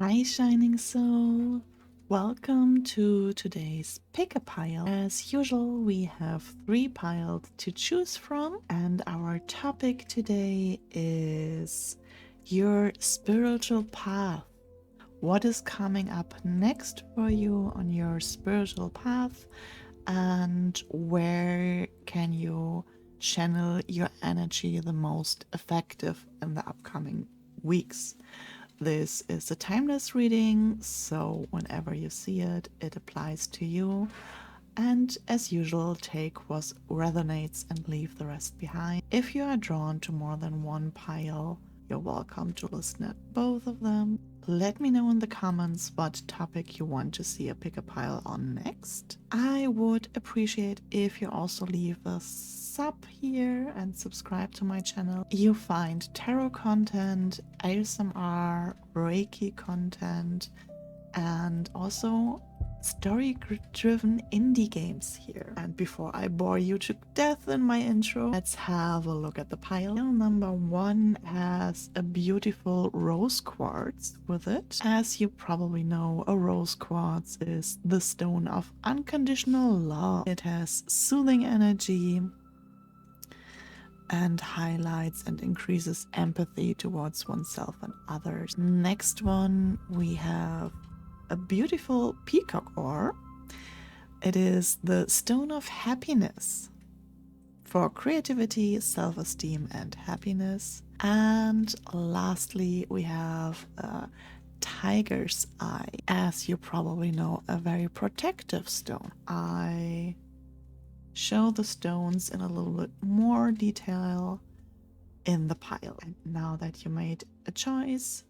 Hi, Shining Soul. Welcome to today's pick a pile. As usual, we have 3 piles to choose from, and our topic today is your spiritual path. What is coming up next for you on your spiritual path, and where can you channel your energy the most effective in the upcoming weeks? This is a timeless reading, so whenever you see it, it applies to you. And as usual, take what resonates and leave the rest behind. If you are drawn to more than one pile, you're welcome to listen at both of them. Let me know in the comments what topic you want to see a pick a pile on next. I would appreciate if you also leave a sub here and subscribe to my channel. You find tarot content, ASMR, Reiki content, and also story-driven indie games here. And before I bore you to death in my intro, let's have a look at the pile. Pile number 1 has a beautiful rose quartz with it. As you probably know, a rose quartz is the stone of unconditional love. It has soothing energy and highlights and increases empathy towards oneself and others. Next one, we have a beautiful peacock ore. It is the stone of happiness for creativity, self-esteem, and happiness. And lastly, we have a tiger's eye. As you probably know, a very protective stone. I show the stones in a little bit more detail in the pile. And now that you made a choice,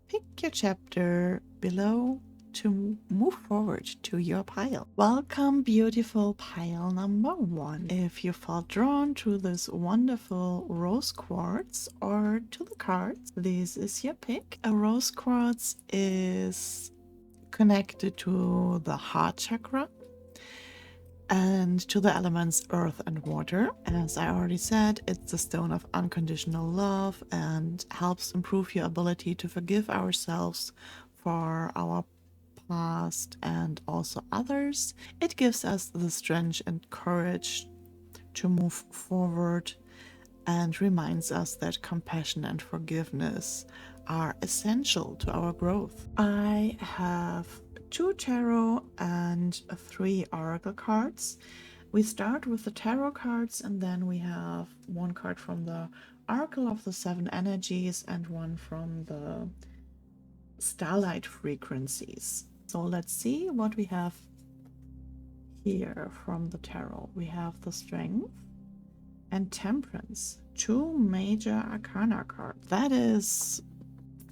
pick your chapter below to move forward to your pile. Welcome, beautiful pile number 1. If you felt drawn to this wonderful rose quartz or to the cards, this is your pick. A rose quartz is connected to the heart chakra and to the elements earth and water. As I already said, it's the stone of unconditional love and helps improve your ability to forgive ourselves for our past and also others. It gives us the strength and courage to move forward and reminds us that compassion and forgiveness are essential to our growth. I have 2 tarot and 3 oracle cards. We start with the tarot cards, and then we have 1 card from the Oracle of the 7 Energies and 1 from the Starlight Frequencies. So let's see what we have here from the tarot. We have the Strength and Temperance, 2 major arcana cards. That is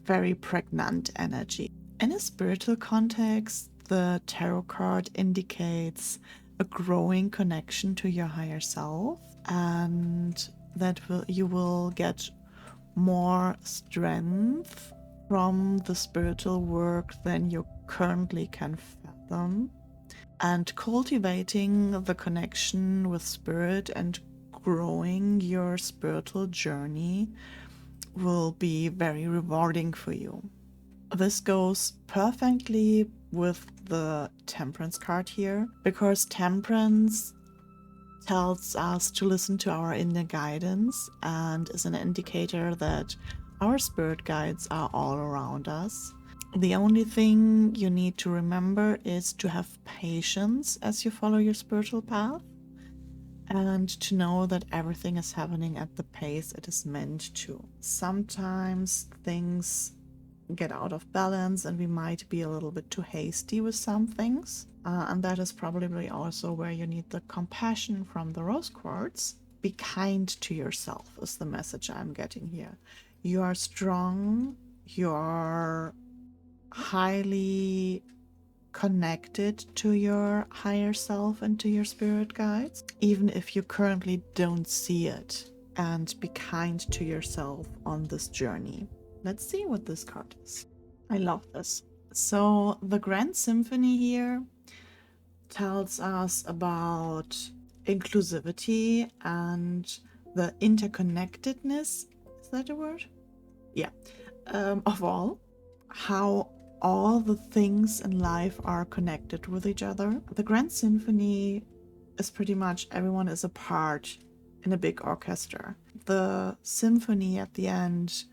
very pregnant energy. In a spiritual context, the tarot card indicates a growing connection to your higher self, and that you will get more strength from the spiritual work than you currently can fathom. And cultivating the connection with spirit and growing your spiritual journey will be very rewarding for you. This goes perfectly with the Temperance card here, because Temperance tells us to listen to our inner guidance and is an indicator that our spirit guides are all around us. The only thing you need to remember is to have patience as you follow your spiritual path, and to know that everything is happening at the pace it is meant to. Sometimes things get out of balance and we might be a little bit too hasty with some things. And that is probably also where you need the compassion from the rose quartz. Be kind to yourself is the message I'm getting here. You are strong, you are highly connected to your higher self and to your spirit guides, even if you currently don't see it. And be kind to yourself on this journey. Let's see what this card is. I love this. So the Grand Symphony here tells us about inclusivity and the interconnectedness, is that a word? Yeah, of all. How all the things in life are connected with each other. The Grand Symphony is pretty much everyone is a part in a big orchestra. The symphony at the end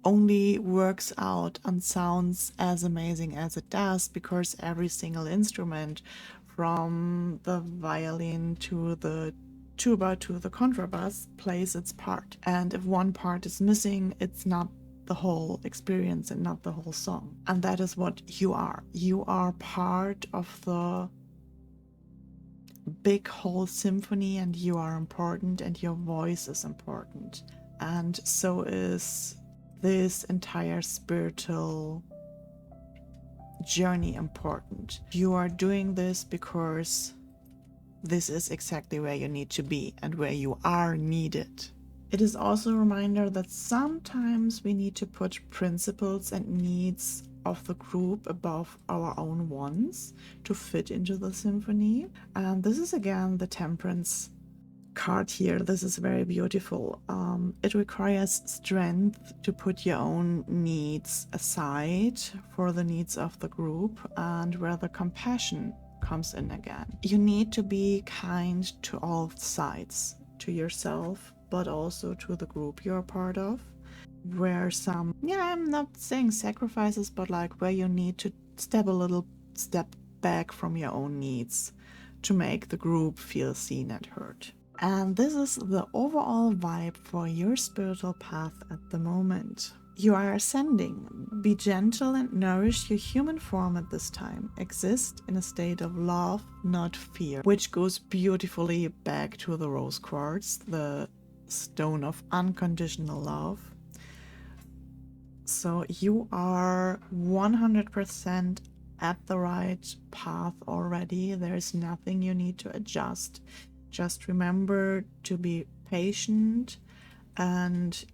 only works out and sounds as amazing as it does because every single instrument, from the violin to the tuba to the contrabass, plays its part. And if one part is missing, it's not the whole experience and not the whole song. And that is what you are. You are part of the big whole symphony, and you are important, and your voice is important. And so is this entire spiritual journey important. You are doing this because this is exactly where you need to be and where you are needed. It is also a reminder that sometimes we need to put principles and needs of the group above our own wants to fit into the symphony. And this is again the Temperance card here. This is very beautiful. It requires strength to put your own needs aside for the needs of the group, and where the compassion comes in again. You need to be kind to all sides, to yourself, but also to the group you're part of. Where some, I'm not saying sacrifices, but like where you need to step a little step back from your own needs to make the group feel seen and heard. And this is the overall vibe for your spiritual path at the moment. You are ascending. Be gentle and nourish your human form at this time. Exist in a state of love, not fear, which goes beautifully back to the rose quartz, the stone of unconditional love. So you are 100% at the right path already. There's nothing you need to adjust. Just remember to be patient, and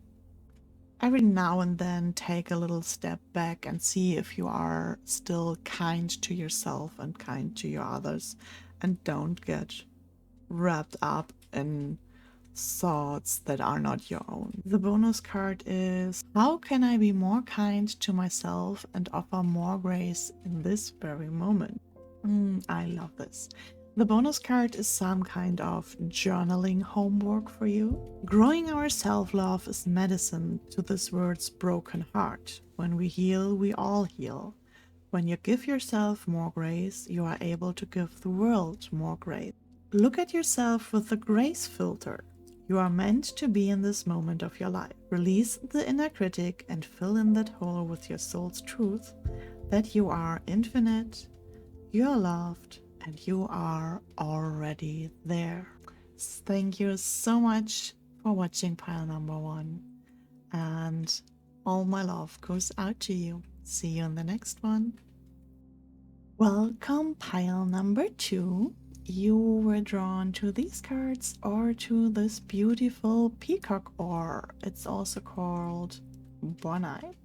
every now and then take a little step back and see if you are still kind to yourself and kind to your others, and don't get wrapped up in thoughts that are not your own. The bonus card is, how can I be more kind to myself and offer more grace in this very moment? I love this. The bonus card is some kind of journaling homework for you. Growing our self-love is medicine to this world's broken heart. When we heal, we all heal. When you give yourself more grace, you are able to give the world more grace. Look at yourself with the grace filter. You are meant to be in this moment of your life. Release the inner critic and fill in that hole with your soul's truth that you are infinite, you are loved, and you are already there. Thank you so much for watching pile number 1, and all my love goes out to you. See you in the next one. Welcome pile number 2. You were drawn to these cards or to this beautiful peacock ore. It's also called Bornite?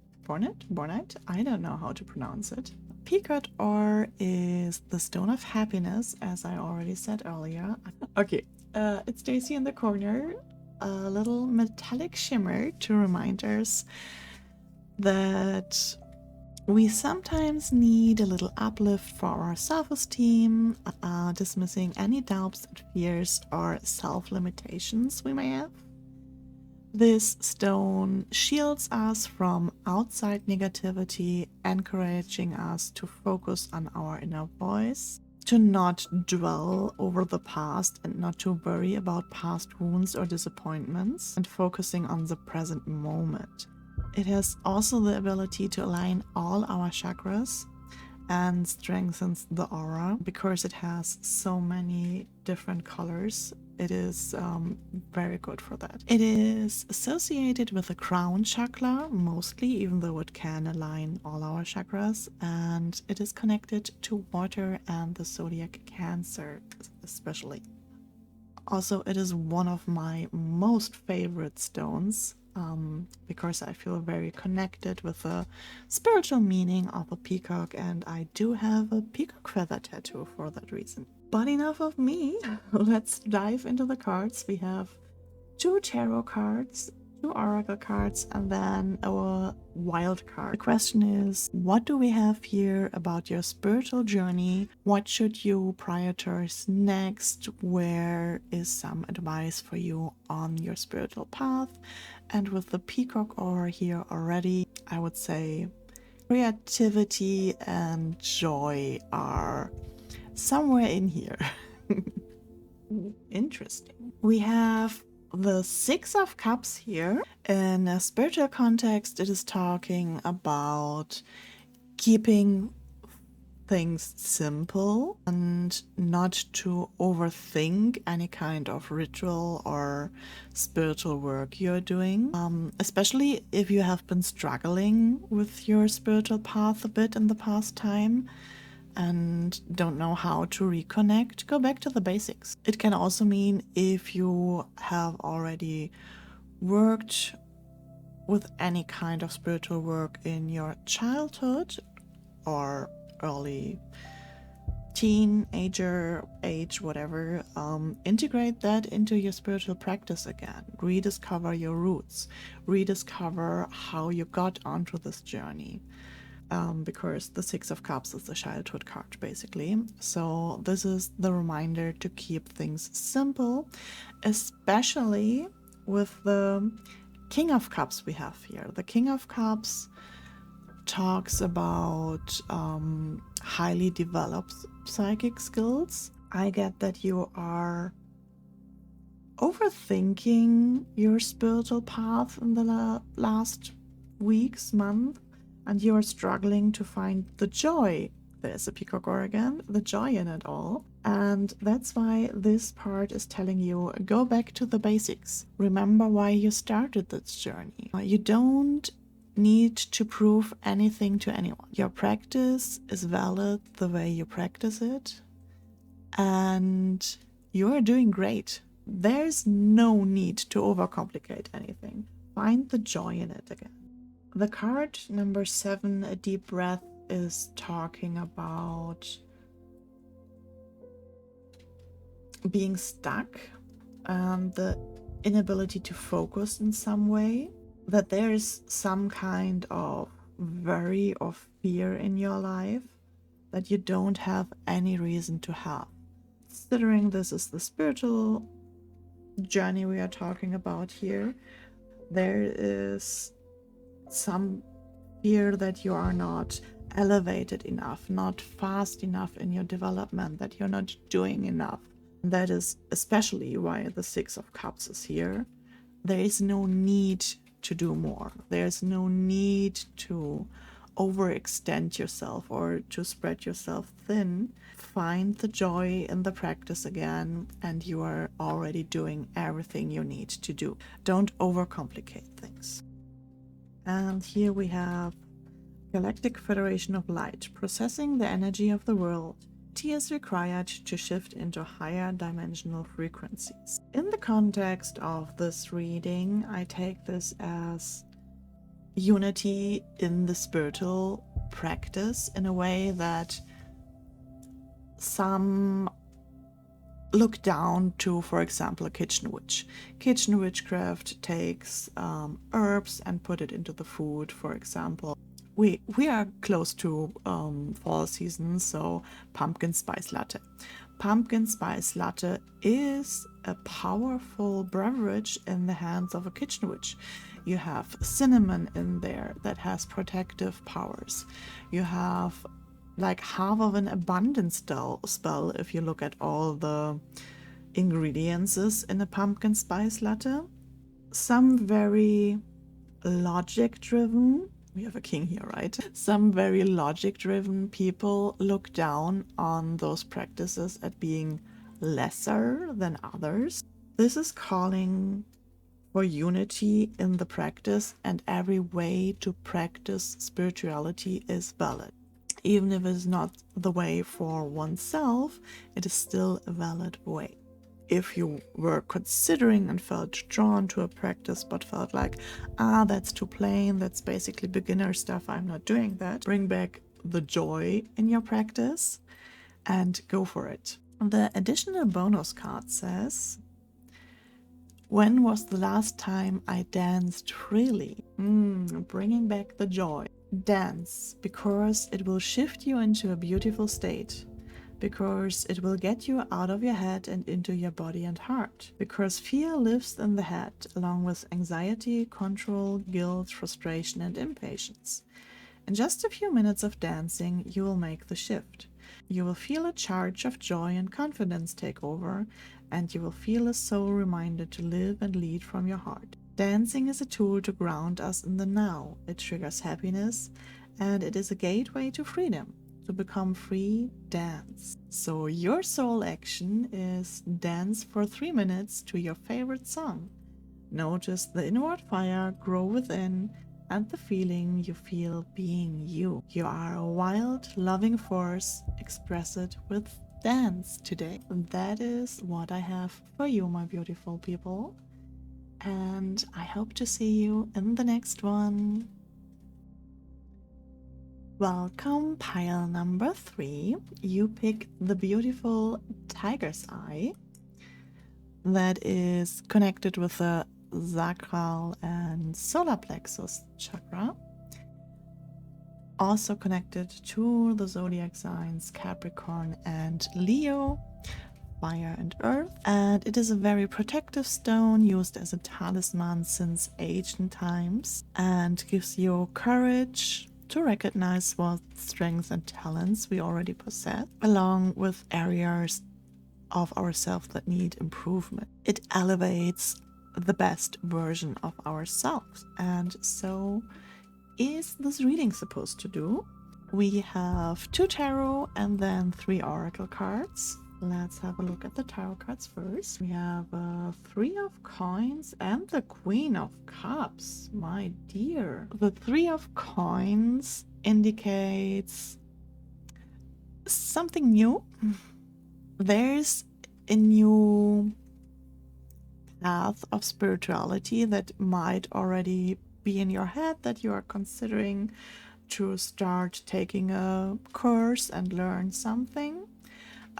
I don't know how to pronounce it. Peacock ore is the stone of happiness, as I already said earlier. Okay, it stays here in the corner, a little metallic shimmer to remind us that we sometimes need a little uplift for our self-esteem, dismissing any doubts and fears or self-limitations we may have. This stone shields us from outside negativity, encouraging us to focus on our inner voice, to not dwell over the past and not to worry about past wounds or disappointments, and focusing on the present moment. It has also the ability to align all our chakras and strengthens the aura because it has so many different colors. It is very good for that. It is associated with the crown chakra mostly, even though it can align all our chakras, and it is connected to water and the zodiac Cancer especially. Also, it is one of my most favorite stones because I feel very connected with the spiritual meaning of a peacock, and I do have a peacock feather tattoo for that reason. But enough of me. Let's dive into the cards. We have 2 tarot cards, 2 oracle cards, and then a wild card. The question is, what do we have here about your spiritual journey? What should you prioritize next? Where is some advice for you on your spiritual path? And with the peacock aura here already, I would say creativity and joy are somewhere in here. Interesting. We have the Six of Cups here. In a spiritual context, it is talking about keeping things simple and not to overthink any kind of ritual or spiritual work you're doing. Especially if you have been struggling with your spiritual path a bit in the past time and don't know how to reconnect, go back to the basics. It can also mean if you have already worked with any kind of spiritual work in your childhood or early teenager age, whatever, integrate that into your spiritual practice again. Rediscover your roots, rediscover how you got onto this journey. Because the Six of Cups is the childhood card, basically. So this is the reminder to keep things simple, especially with the King of Cups we have here. The King of Cups talks about highly developed psychic skills. I get that you are overthinking your spiritual path in the last weeks, month, and you are struggling to find the joy. There's a peacock aura again, the joy in it all. And that's why this part is telling you, go back to the basics. Remember why you started this journey. You don't need to prove anything to anyone. Your practice is valid the way you practice it, and you are doing great. There's no need to overcomplicate anything. Find the joy in it again. The card number 7, a deep breath, is talking about being stuck and the inability to focus in some way, that there is some kind of worry or fear in your life that you don't have any reason to have. Considering this is the spiritual journey we are talking about here, there is some fear that you are not elevated enough, not fast enough in your development, that you're not doing enough. That is especially why the Six of Cups is here. There is no need to do more. There's no need to overextend yourself or to spread yourself thin. Find the joy in the practice again, and you are already doing everything you need to do. Don't overcomplicate things. And here we have Galactic Federation of Light, processing the energy of the world. Tea is required to shift into higher dimensional frequencies. In the context of this reading, I take this as unity in the spiritual practice in a way that some look down to, for example, a kitchen witch. Kitchen witchcraft takes herbs and put it into the food, for example. We are close to fall season, so pumpkin spice latte. Pumpkin spice latte is a powerful beverage in the hands of a kitchen witch. You have cinnamon in there that has protective powers. You have like half of an abundance spell if you look at all the ingredients in a pumpkin spice latte. Some very logic driven, we have a king here, right? Some very logic driven people look down on those practices at being lesser than others. This is calling for unity in the practice, and every way to practice spirituality is valid. Even if it's not the way for oneself, it is still a valid way. If you were considering and felt drawn to a practice but felt like, that's too plain, that's basically beginner stuff, I'm not doing that, bring back the joy in your practice and go for it. The additional bonus card says, When was the last time I danced freely? Bringing back the joy. Dance, because it will shift you into a beautiful state. Because it will get you out of your head and into your body and heart. Because fear lives in the head, along with anxiety, control, guilt, frustration, and impatience. In just a few minutes of dancing, you will make the shift. You will feel a charge of joy and confidence take over, and you will feel a soul reminder to live and lead from your heart. Dancing is a tool to ground us in the now. It triggers happiness, and it is a gateway to freedom. To become free, dance. So your soul action is dance for 3 minutes to your favorite song. Notice the inward fire grow within and the feeling you feel being you. You are a wild, loving force. Express it with dance today. That is what I have for you, my beautiful people. And I hope to see you in the next one. Welcome, pile number 3. You pick the beautiful tiger's eye that is connected with the sacral and solar plexus chakra, also connected to the zodiac signs Capricorn and Leo, fire and earth, and it is a very protective stone used as a talisman since ancient times and gives you courage to recognize what strengths and talents we already possess, along with areas of ourselves that need improvement. It elevates the best version of ourselves. And so is this reading supposed to do? We have 2 tarot and then 3 oracle cards. Let's have a look at the tarot cards first. We have 3 of coins and the Queen of Cups. My dear. The 3 of coins indicates something new. There's a new path of spirituality that might already be in your head, that you are considering to start taking a course and learn something,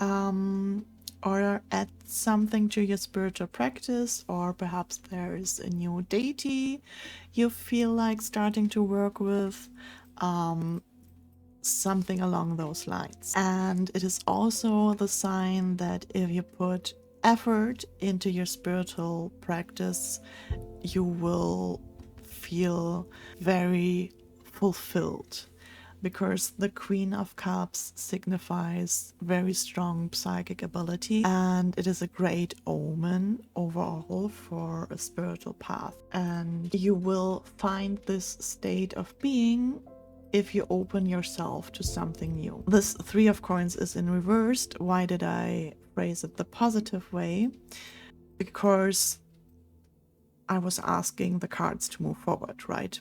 or add something to your spiritual practice, or perhaps there is a new deity you feel like starting to work with, something along those lines. And it is also the sign that if you put effort into your spiritual practice, you will feel very fulfilled, because the Queen of Cups signifies very strong psychic ability, and it is a great omen overall for a spiritual path. And you will find this state of being if you open yourself to something new. This 3 of coins is in reversed. Why did I phrase it the positive way? Because I was asking the cards to move forward, right?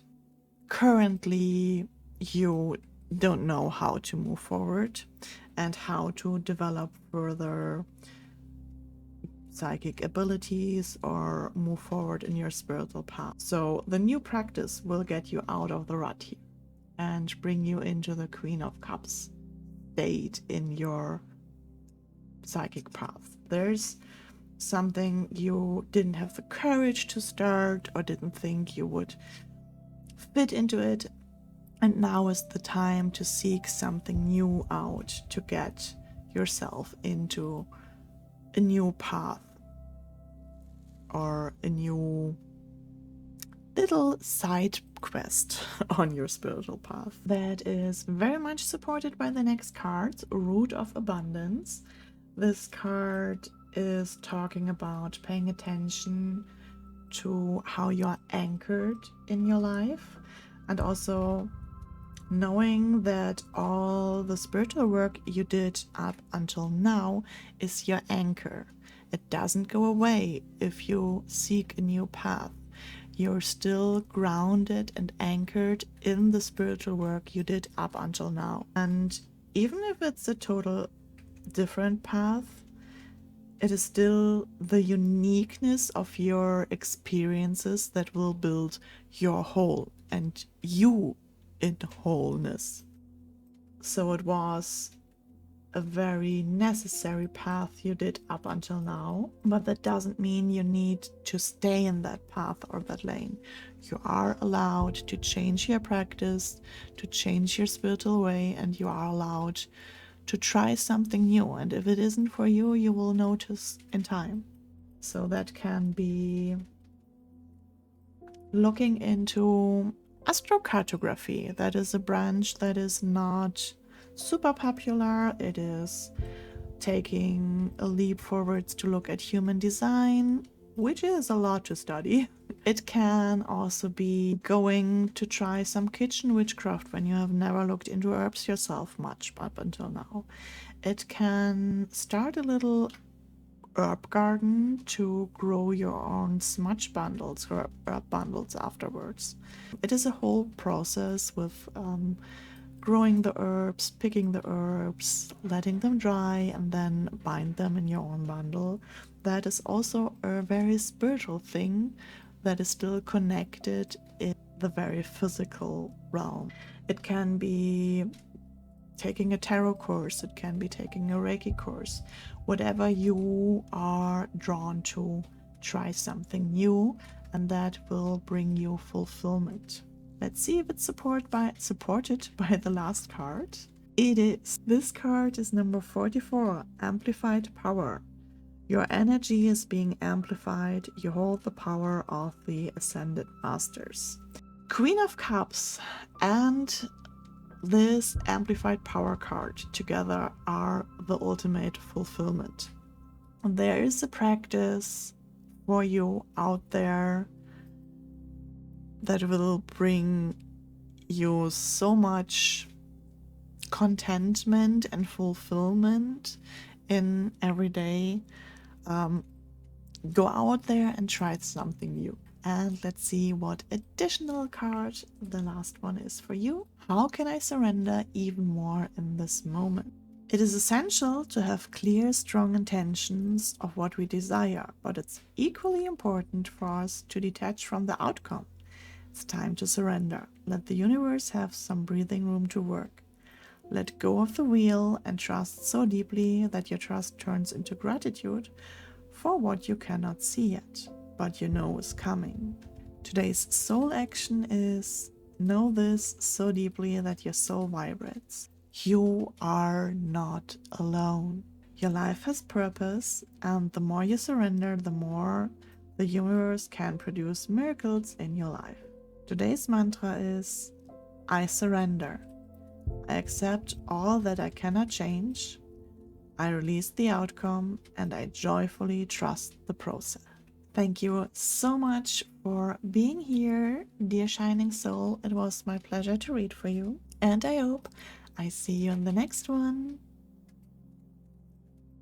Currently, you don't know how to move forward and how to develop further psychic abilities or move forward in your spiritual path. So the new practice will get you out of the rut here and bring you into the Queen of Cups state in your psychic path. There's something you didn't have the courage to start or didn't think you would fit into it, and now is the time to seek something new out, to get yourself into a new path or a new little side quest on your spiritual path. That is very much supported by the next card, Root of Abundance. This card is talking about paying attention to how you are anchored in your life, and also knowing that all the spiritual work you did up until now is your anchor. It doesn't go away if you seek a new path. You're still grounded and anchored in the spiritual work you did up until now. And even if it's a total different path, it is still the uniqueness of your experiences that will build your whole and you in wholeness. So it was a very necessary path you did up until now, but that doesn't mean you need to stay in that path or that lane. You are allowed to change your practice, to change your spiritual way, and you are allowed to try something new. And if it isn't for you, you will notice in time. So that can be looking into astrocartography. That is a branch that is not super popular. It is taking a leap forwards to look at human design, which is a lot to study. It can also be going to try some kitchen witchcraft when you have never looked into herbs yourself much up until now. It can start a little herb garden to grow your own smudge bundles or herb bundles afterwards. It is a whole process with growing the herbs, picking the herbs, letting them dry, and then bind them in your own bundle. That is also a very spiritual thing that is still connected in the very physical realm. It can be taking a tarot course, it can be taking a Reiki course, whatever you are drawn to, try something new, and that will bring you fulfillment. Let's see if it's supported by the last card. It is. This card is number 44, Amplified Power. Your energy is being amplified. You hold the power of the Ascended Masters. Queen of Cups and this Amplified Power card together are the ultimate fulfillment. There is a practice for you out there that will bring you so much contentment and fulfillment in every day. Go out there and try something new. And let's see what additional card the last one is for you. How can I surrender even more in this moment? It is essential to have clear, strong intentions of what we desire, but it's equally important for us to detach from the outcome. It's time to surrender. Let the universe have some breathing room to work. Let go of the wheel and trust so deeply that your trust turns into gratitude for what you cannot see yet, but you know is coming. Today's soul action is know this so deeply that your soul vibrates. You are not alone. Your life has purpose, and the more you surrender, the more the universe can produce miracles in your life. Today's mantra is, I surrender. I accept all that I cannot change. I release the outcome, and I joyfully trust the process. Thank you so much for being here, dear Shining Soul. It was my pleasure to read for you, and I hope I see you in the next one.